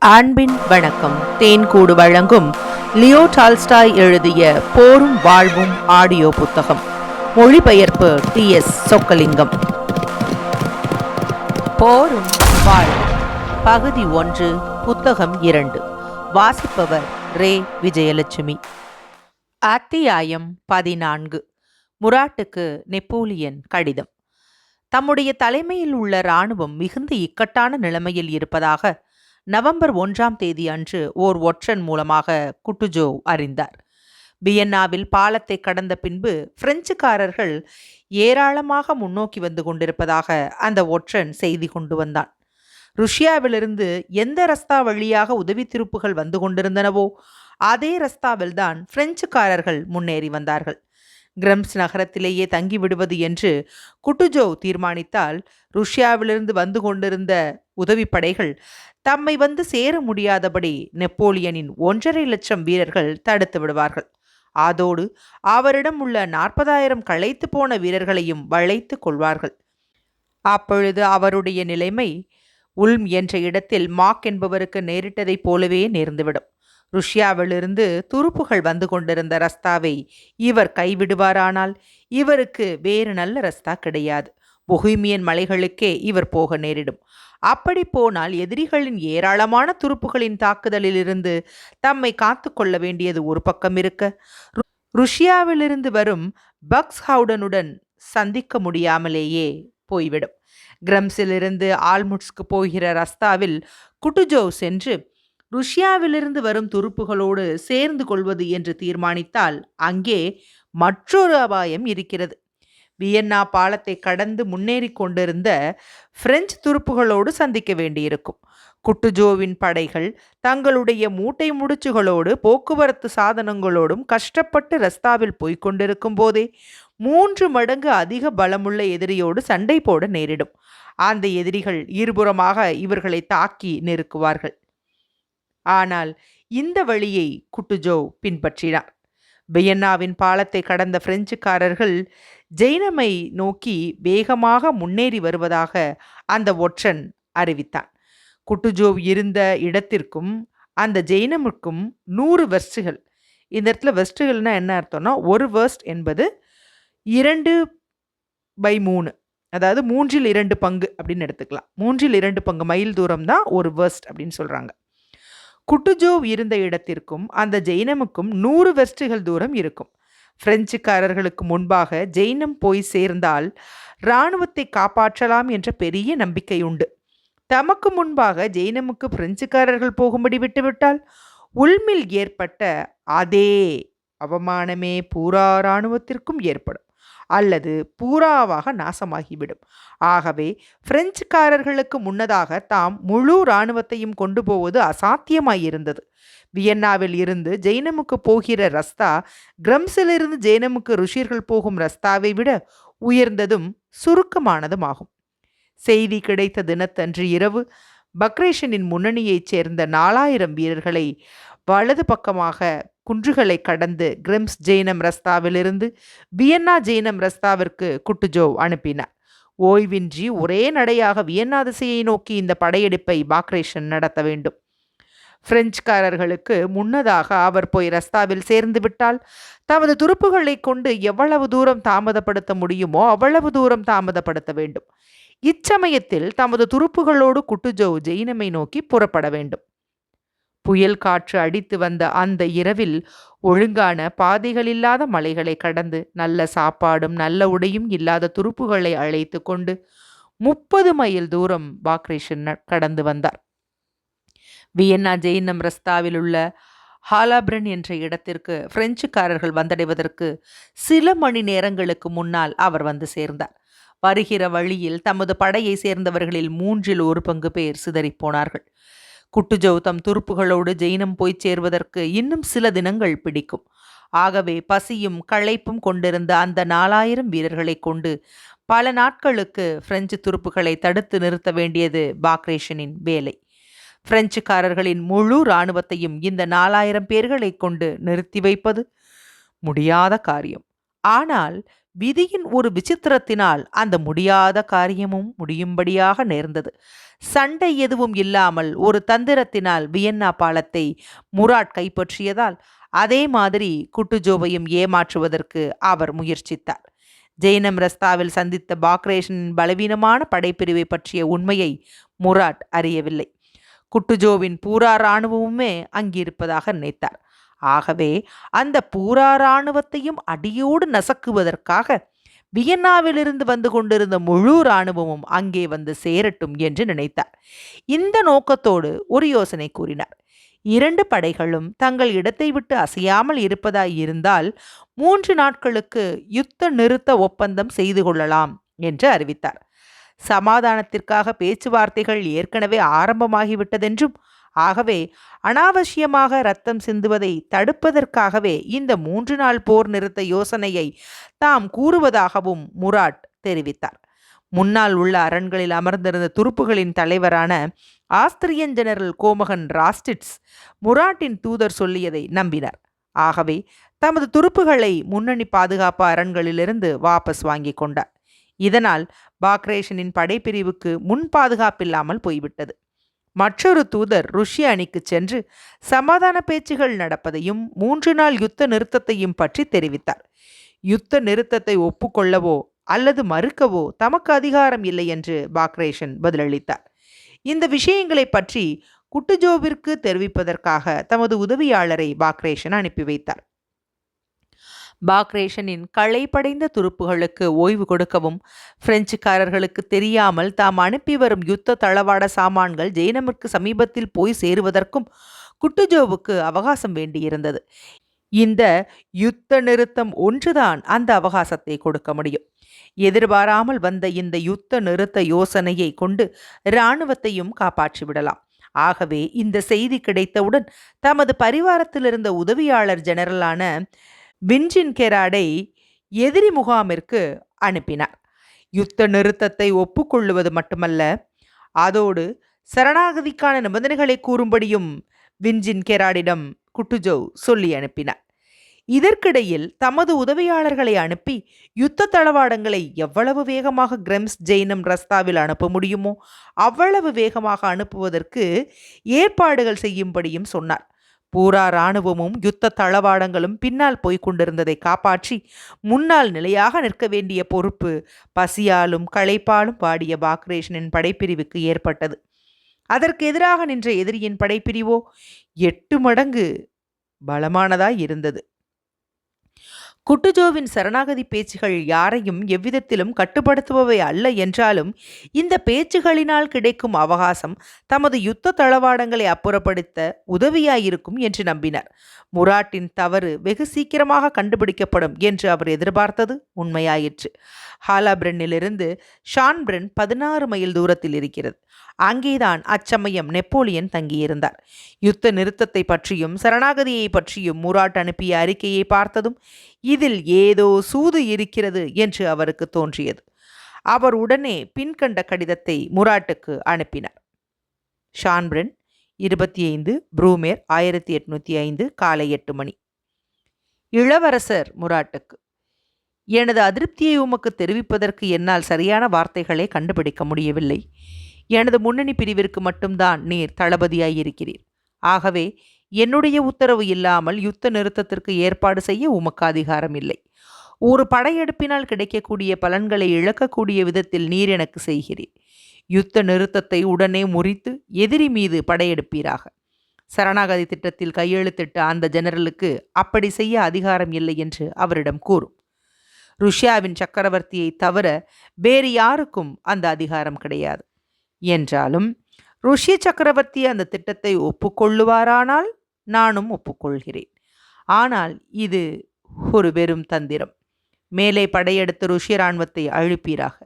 அன்பின் வணக்கம். தேன்கூடு வழங்கும் லியோ டால்ஸ்டாய் எழுதிய போரும் வாழ்வும் ஆடியோ புத்தகம். மொழிபெயர்ப்பு TS சொக்கலிங்கம். போரும் வாழ்வும் பகுதி 1, புத்தகம் 2. வாசிப்பவர் ரே விஜயலட்சுமி. அத்தியாயம் 14. முராட்டுக்கு நெப்போலியன் கடிதம். தம்முடைய தலைமையில் உள்ள இராணுவம் மிகுந்த இக்கட்டான நிலைமையில் இருப்பதாக நவம்பர் 1ஆம் தேதி அன்று ஓர் ஒற்றன் மூலமாக குட்டுஜோவ் அறிந்தார். வியன்னாவில் பாலத்தை கடந்த பின்பு பிரெஞ்சுக்காரர்கள் ஏராளமாக முன்னோக்கி வந்து கொண்டிருப்பதாக அந்த ஒற்றன் செய்தி கொண்டு வந்தான். ருஷ்யாவிலிருந்து எந்த ரஸ்தா வழியாக உதவி திருப்புகள் வந்து கொண்டிருந்தனவோ அதே ரஸ்தாவில்தான் பிரெஞ்சுக்காரர்கள் முன்னேறி வந்தார்கள். கிரம்ஸ் நகரத்திலேயே தங்கிவிடுவது என்று குட்டுஜோவ் தீர்மானித்தால் ருஷ்யாவிலிருந்து வந்து கொண்டிருந்த உதவிப்படைகள் தம்மை வந்து சேர முடியாதபடி நெப்போலியனின் 1.5 லட்சம் வீரர்கள் தடுத்து விடுவார்கள். அதோடு அவரிடம் உள்ள 40,000 களைத்து போன வீரர்களையும் வளைத்து கொள்வார்கள். அப்பொழுது அவருடைய நிலைமை உல்ம் என்ற இடத்தில் மாக் என்பவருக்கு நேரிட்டதைப் போலவே நேர்ந்துவிடும். ருஷ்யாவிலிருந்து துருப்புகள் வந்து கொண்டிருந்த ரஸ்தாவை இவர் கைவிடுவாரானால் இவருக்கு வேறு நல்ல ரஸ்தா கிடையாது. பொஹீமியன் மலைகளுக்கே இவர் போக நேரிடும். அப்படி போனால் எதிரிகளின் ஏராளமான துருப்புகளின் தாக்குதலிலிருந்து தம்மை காத்து கொள்ள வேண்டியது ஒரு பக்கம் இருக்க, ருஷ்யாவிலிருந்து வரும் பக்ஸ்ஹவுடனுடன் சந்திக்க முடியாமலேயே போய்விடும். கிரம்ஸிலிருந்து ஆல்முட்ஸ்க்கு போகிற ரஸ்தாவில் குட்டுஜோவ் சென்று ருஷ்யாவிலிருந்து வரும் துருப்புகளோடு சேர்ந்து கொள்வது என்று தீர்மானித்தால் அங்கே மற்றொரு அபாயம் இருக்கிறது. வியன்னா பாலத்தை கடந்து முன்னேறி கொண்டிருந்த பிரெஞ்சு துருப்புகளோடு சந்திக்க வேண்டியிருக்கும். குட்டுஜோவின் படைகள் தங்களுடைய மூட்டை முடிச்சுகளோடு போக்குவரத்து சாதனங்களோடும் கஷ்டப்பட்டு ரஸ்தாவில் போய்கொண்டிருக்கும் போதே 3 மடங்கு அதிக பலமுள்ள எதிரியோடு சண்டை போட நேரிடும். அந்த எதிரிகள் இருபுறமாக இவர்களை தாக்கி நெருக்குவார்கள். ஆனால் இந்த வழியை குட்டுஜோவ் பின்பற்றினார். வியன்னாவின் பாலத்தை கடந்த பிரெஞ்சுக்காரர்கள் ஜெய்னமை நோக்கி வேகமாக முன்னேறி வருவதாக அந்த ஒற்றன் அறிவித்தான். குட்டுஜோவ் இருந்த இடத்திற்கும் அந்த ஜெய்னமுக்கும் 100 வெர்ஸ்டுகள். இந்த இடத்துல வெர்ஸ்டுகள்னால் என்ன அர்த்தம்னா, ஒரு வெர்ஸ்ட் என்பது 2/3, அதாவது 3/2 பங்கு அப்படின்னு எடுத்துக்கலாம். 3/2 பங்கு மைல் தூரம் தான் ஒரு வெர்ஸ்ட் அப்படின்னு சொல்கிறாங்க. குட்டுஜோவ் இருந்த இடத்திற்கும் அந்த ஜெய்னமுக்கும் 100 வெர்ஸ்டுகள் தூரம் இருக்கும். பிரெஞ்சுக்காரர்களுக்கு முன்பாக ஜெய்னம் போய் சேர்ந்தால் இராணுவத்தை காப்பாற்றலாம் என்ற பெரிய நம்பிக்கை உண்டு. தமக்கு முன்பாக ஜெய்னமுக்கு பிரெஞ்சுக்காரர்கள் போகும்படி விட்டுவிட்டால் உல்மில் ஏற்பட்ட அதே அவமானமே பூரா இராணுவத்திற்கும் ஏற்படும், அல்லது பூராவாக நாசமாகிவிடும். ஆகவே பிரெஞ்சுக்காரர்களுக்கு முன்னதாக தாம் முழு இராணுவத்தையும் கொண்டு போவது அசாத்தியமாயிருந்தது. வியன்னாவில் இருந்து ஜெய்னமுக்கு போகிற ரஸ்தா கிரம்ஸிலிருந்து ஜெய்னமுக்கு ருஷியர்கள் போகும் ரஸ்தாவை விட உயர்ந்ததும் சுருக்கமானதுமாகும். செய்தி கிடைத்த தினத்தன்று இரவு பக்ரேஷனின் முன்னணியைச் சேர்ந்த 4,000 வீரர்களை வலது பக்கமாக குன்றுகளை கடந்து கிரம்ஸ் ஜெய்னம் ரஸ்தாவிலிருந்து வியன்னா ஜெய்னம் ரஸ்தாவிற்கு குட்டுஜோவ் அனுப்பினார். ஓய்வின்றி ஒரே நடையாக வியன்னா திசையை நோக்கி இந்த படையெடுப்பை பாக்ரேஷன் நடத்த வேண்டும். பிரெஞ்சுக்காரர்களுக்கு முன்னதாக அவர் போய் ரஸ்தாவில் சேர்ந்து விட்டால் தமது துருப்புகளை கொண்டு எவ்வளவு தூரம் தாமதப்படுத்த முடியுமோ அவ்வளவு தூரம் தாமதப்படுத்த வேண்டும். இச்சமயத்தில் தமது துருப்புகளோடு குட்டுஜோவ் ஜெய்னமை நோக்கி புறப்பட வேண்டும். புயல் காற்று அடித்து வந்த அந்த இரவில் ஒழுங்கான பாதைகளில்லாத மலைகளை கடந்து நல்ல சாப்பாடும் நல்ல உடையும் இல்லாத துருப்புகளை அழைத்து கொண்டு 30 மைல் தூரம் பாக்ரேஷன் கடந்து வந்தார். வியன்னா ஜெய்னம் ரஸ்தாவில் உள்ள ஹாலாபிரன் என்ற இடத்திற்கு பிரெஞ்சுக்காரர்கள் வந்தடைவதற்கு சில மணி நேரங்களுக்கு முன்னால் அவர் வந்து சேர்ந்தார். வருகிற வழியில் தமது படையை சேர்ந்தவர்களில் 1/3 பங்கு பேர் சிதறிப்போனார்கள். குட்டுஜோவ் தம் துருப்புகளோடு ஜெய்னம் போய் சேர்வதற்கு இன்னும் சில தினங்கள் பிடிக்கும். ஆகவே பசியும் களைப்பும் கொண்டிருந்த அந்த 4,000 வீரர்களை கொண்டு பல நாட்களுக்கு பிரெஞ்சு துருப்புகளை தடுத்து நிறுத்த வேண்டியது பாக்ரேஷனின் வேலை. பிரெஞ்சுக்காரர்களின் முழு இராணுவத்தையும் இந்த 4,000 பேர்களை கொண்டு நிறுத்தி வைப்பது முடியாத காரியம். ஆனால் விதியின் ஒரு விசித்திரத்தினால் அந்த முடியாத காரியமும் முடியும்படியாக நேர்ந்தது. சண்டை எதுவும் இல்லாமல் ஒரு தந்திரத்தினால் வியன்னா பாலத்தை முராட் கைப்பற்றியதால் அதே மாதிரி குட்டுஜோவையும் ஏமாற்றுவதற்கு அவர் முயற்சித்தார். ஜெய்னம் ரஸ்தாவில் சந்தித்த பாக்ரேஷனின் பலவீனமான படைப்பிரிவை பற்றிய உண்மையை முராட் அறியவில்லை. குட்டுஜோவின் பூரா இராணுவமுமே அங்கிருப்பதாக நினைத்தார். ஆகவே அந்த பூரா இராணுவத்தையும் அடியோடு நசுக்குவதற்காக வியன்னாவிலிருந்து வந்து கொண்டிருந்த முழு இராணுவமும் அங்கே வந்து சேரட்டும் என்று நினைத்தார். இந்த நோக்கத்தோடு ஒரு யோசனை கூறினார். 2 படைகளும் தங்கள் இடத்தை விட்டு அசையாமல் இருப்பதாய் இருந்தால் 3 நாட்களுக்கு யுத்த நிறுத்த ஒப்பந்தம் செய்து கொள்ளலாம் என்று அறிவித்தார். சமாதானத்திற்காக பேச்சுவார்த்தைகள் ஏற்கனவே ஆரம்பமாகிவிட்டதென்றும், ஆகவே அனாவசியமாக இரத்தம் சிந்துவதை தடுப்பதற்காகவே இந்த 3 நாள் போர் நிறுத்த யோசனையை தாம் கூறுவதாகவும் முராட் தெரிவித்தார். முன்னால் உள்ள அரண்களில் அமர்ந்திருந்த துருப்புகளின் தலைவரான ஆஸ்திரியன் ஜெனரல் கோமகன் ராஸ்டிட்ஸ் முராட்டின் தூதர் சொல்லியதை நம்பினார். ஆகவே தமது துருப்புகளை முன்னணி பாதுகாப்பு அரண்களிலிருந்து வாபஸ் வாங்கி கொண்டார். இதனால் பாக்ரேஷனின் படைப்பிரிவுக்கு முன் பாதுகாப்பில்லாமல் போய்விட்டது. மற்றொரு தூதர் ருஷ்ய அணிக்கு சென்று சமாதான பேச்சுகள் நடப்பதையும் 3 நாள் யுத்த நிறுத்தத்தையும் பற்றி தெரிவித்தார். யுத்த நிறுத்தத்தை ஒப்புக்கொள்ளவோ அல்லது மறுக்கவோ தமக்கு அதிகாரம் இல்லை என்று பாக்ரேஷன் பதிலளித்தார். இந்த விஷயங்களை பற்றி குட்டுஜோவிற்கு தெரிவிப்பதற்காக தமது உதவியாளரை பாக்ரேஷன் அனுப்பி வைத்தார். பாக்ரேஷனின் களைப்படைந்த துருப்புகளுக்கு ஓய்வு கொடுக்கவும், பிரெஞ்சுக்காரர்களுக்கு தெரியாமல் தாம் அனுப்பி வரும் யுத்த தளவாட சாமான்கள் ஜெய்னமிற்கு சமீபத்தில் போய் சேருவதற்கும் குட்டுஜோவுக்கு அவகாசம் வேண்டியிருந்தது. இந்த யுத்த நிறுத்தம் ஒன்றுதான் அந்த அவகாசத்தை கொடுக்க முடியும். எதிர்பாராமல் வந்த இந்த யுத்த நிறுத்த யோசனையை கொண்டு இராணுவத்தையும் காப்பாற்றிவிடலாம். ஆகவே இந்த செய்தி கிடைத்தவுடன் தமது பரிவாரத்தில் இருந்த உதவியாளர் ஜெனரலான வின்ஜின்கெராடை எதிரி முகாமிற்கு அனுப்பினார். யுத்த நிறுத்தத்தை ஒப்புக்கொள்ளுவது மட்டுமல்ல, அதோடு சரணாகதிக்கான நிபந்தனைகளை கூறும்படியும் வின்ஜின்கெராடிடம் குட்டுஜோவ் சொல்லி அனுப்பினார். இதற்கிடையில் தமது உதவியாளர்களை அனுப்பி யுத்த தளவாடங்களை எவ்வளவு வேகமாக கிரெம்ஸ் ஜெய்னம் ரஸ்தாவில் அனுப்ப முடியுமோ அவ்வளவு வேகமாக அனுப்புவதற்கு ஏற்பாடுகள் செய்யும்படியும் சொன்னார். பூரா இராணுவமும் யுத்த தளவாடங்களும் பின்னால் போய்க் கொண்டிருந்ததை காப்பாற்றி முன்னால் நிலையாக நிற்க வேண்டிய பொறுப்பு பசியாலும் களைப்பாலும் வாடிய பாக்ரேஷனின் படைப்பிரிவுக்கு ஏற்பட்டது. அதற்கு எதிராக நின்ற எதிரியின் படைப்பிரிவோ 8 மடங்கு பலமானதாய் இருந்தது. குட்டுஜோவின் சரணாகதி பேச்சுகள் யாரையும் எவ்விதத்திலும் கட்டுப்படுத்துபவை அல்ல என்றாலும் இந்த பேச்சுகளினால் கிடைக்கும் அவகாசம் தமது யுத்த தளவாடங்களை அப்புறப்படுத்த உதவியாயிருக்கும் என்று நம்பினார். முராட்டின் தவறு வெகு சீக்கிரமாக கண்டுபிடிக்கப்படும் என்று அவர் எதிர்பார்த்தது உண்மையாயிற்று. ஹாலாபிரென்னிலிருந்து ஷான்பிரென் 16 மைல் தூரத்தில் இருக்கிறது. அங்கேதான் அச்சமயம் நெப்போலியன் தங்கியிருந்தார். யுத்த நிறுத்தத்தை பற்றியும் சரணாகதியை பற்றியும் முராட் அனுப்பிய அறிக்கையை பார்த்ததும் இதில் ஏதோ சூது இருக்கிறது என்று அவருக்கு தோன்றியது. அவர் உடனே பின்கண்ட கடிதத்தை முராட்டுக்கு அனுப்பினார். ஷான்பிரென் 25 புரூமேர் 1805 காலை 8 மணி. இளவரசர் முராட்டுக்கு: எனது அதிருப்தியை உமக்கு தெரிவிப்பதற்கு என்னால் சரியான வார்த்தைகளை கண்டுபிடிக்க முடியவில்லை. எனது முன்னணி பிரிவிற்கு மட்டும்தான் நீர் தளபதியாயிருக்கிறீர். ஆகவே என்னுடைய உத்தரவு இல்லாமல் யுத்த நிறுத்தத்திற்கு ஏற்பாடு செய்ய உமக்கு அதிகாரம் இல்லை. ஒரு படையெடுப்பினால் கிடைக்கக்கூடிய பலன்களை இழக்கக்கூடிய விதத்தில் நீர் எனக்கு செய்கிறீர். யுத்த நிறுத்தத்தை உடனே முறித்து எதிரி மீது படையெடுப்பீராக. சரணாகதி திட்டத்தில் கையெழுத்திட்ட அந்த ஜெனரலுக்கு அப்படி செய்ய அதிகாரம் இல்லை என்று அவரிடம் கூறும். ருஷ்யாவின் சக்கரவர்த்தியை தவிர வேறு யாருக்கும் அந்த அதிகாரம் கிடையாது. என்றாலும் ருஷ்ய சக்கரவர்த்தி அந்த திட்டத்தை ஒப்புக்கொள்ளுவாரானால் நானும் ஒப்புக்கொள்கிறேன். ஆனால் இது ஒரு வெறும் தந்திரம். மேலே படையெடுத்து ருஷ்ய இராணுவத்தை அழிப்பீராக.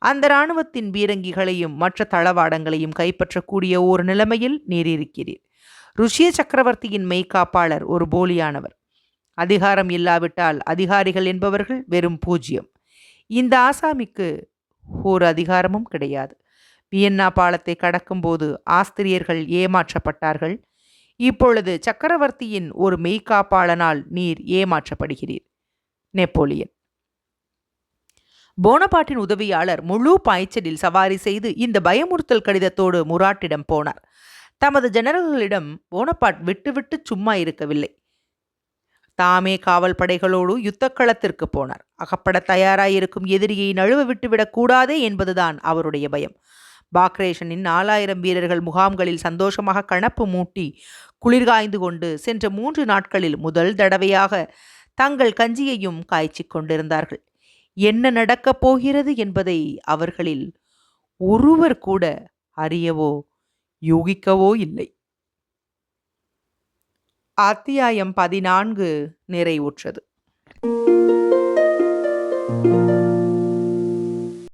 அந்த இராணுவத்தின் பீரங்கிகளையும் மற்ற தளவாடங்களையும் கைப்பற்றக்கூடிய ஒரு நிலைமையில் நீர் இருக்கிறீர். ருஷ்ய சக்கரவர்த்தியின் மெய்காப்பாளர் ஒரு போலியானவர். அதிகாரம் இல்லாவிட்டால் அதிகாரிகள் என்பவர்கள் வெறும் பூஜ்யம். இந்த ஆசாமிக்கு ஒரு அதிகாரமும் கிடையாது. வியன்னா பாலத்தை கடக்கும்போது ஆஸ்திரியர்கள் ஏமாற்றப்பட்டார்கள். இப்பொழுது சக்கரவர்த்தியின் ஒரு மெய்காப்பாளனால் நீர் ஏமாற்றப்படுகிறீர். நெப்போலியன். போனபார்ட்டின் உதவியாளர் முழு பாய்ச்சலில் சவாரி செய்து இந்த பயமுறுத்தல் கடிதத்தோடு முராட்டிடம் போனார். தமது ஜெனரல்களிடம் போனபார்ட் விட்டு சும்மா இருக்கவில்லை. தாமே காவல் படைகளோடு யுத்தக்களத்திற்கு போனார். அகப்பட தயாராயிருக்கும் எதிரியை நழுவ விட்டுவிடக் கூடாதே என்பதுதான் அவருடைய பயம். பாக்ரேஷனின் 4000 வீரர்கள் முகாம்களில் சந்தோஷமாக கணப்பு மூட்டி குளிர்காய்ந்து கொண்டு சென்ற 3 நாட்களில் முதல் தடவையாக தங்கள் கஞ்சியையும் காய்ச்சிக் கொண்டிருந்தார்கள். என்ன நடக்கப் போகிறது என்பதை அவர்களில் ஒருவர் கூட அறியவோ யூகிக்கவோ இல்லை. அத்தியாயம் 14 நிறைவுற்றது.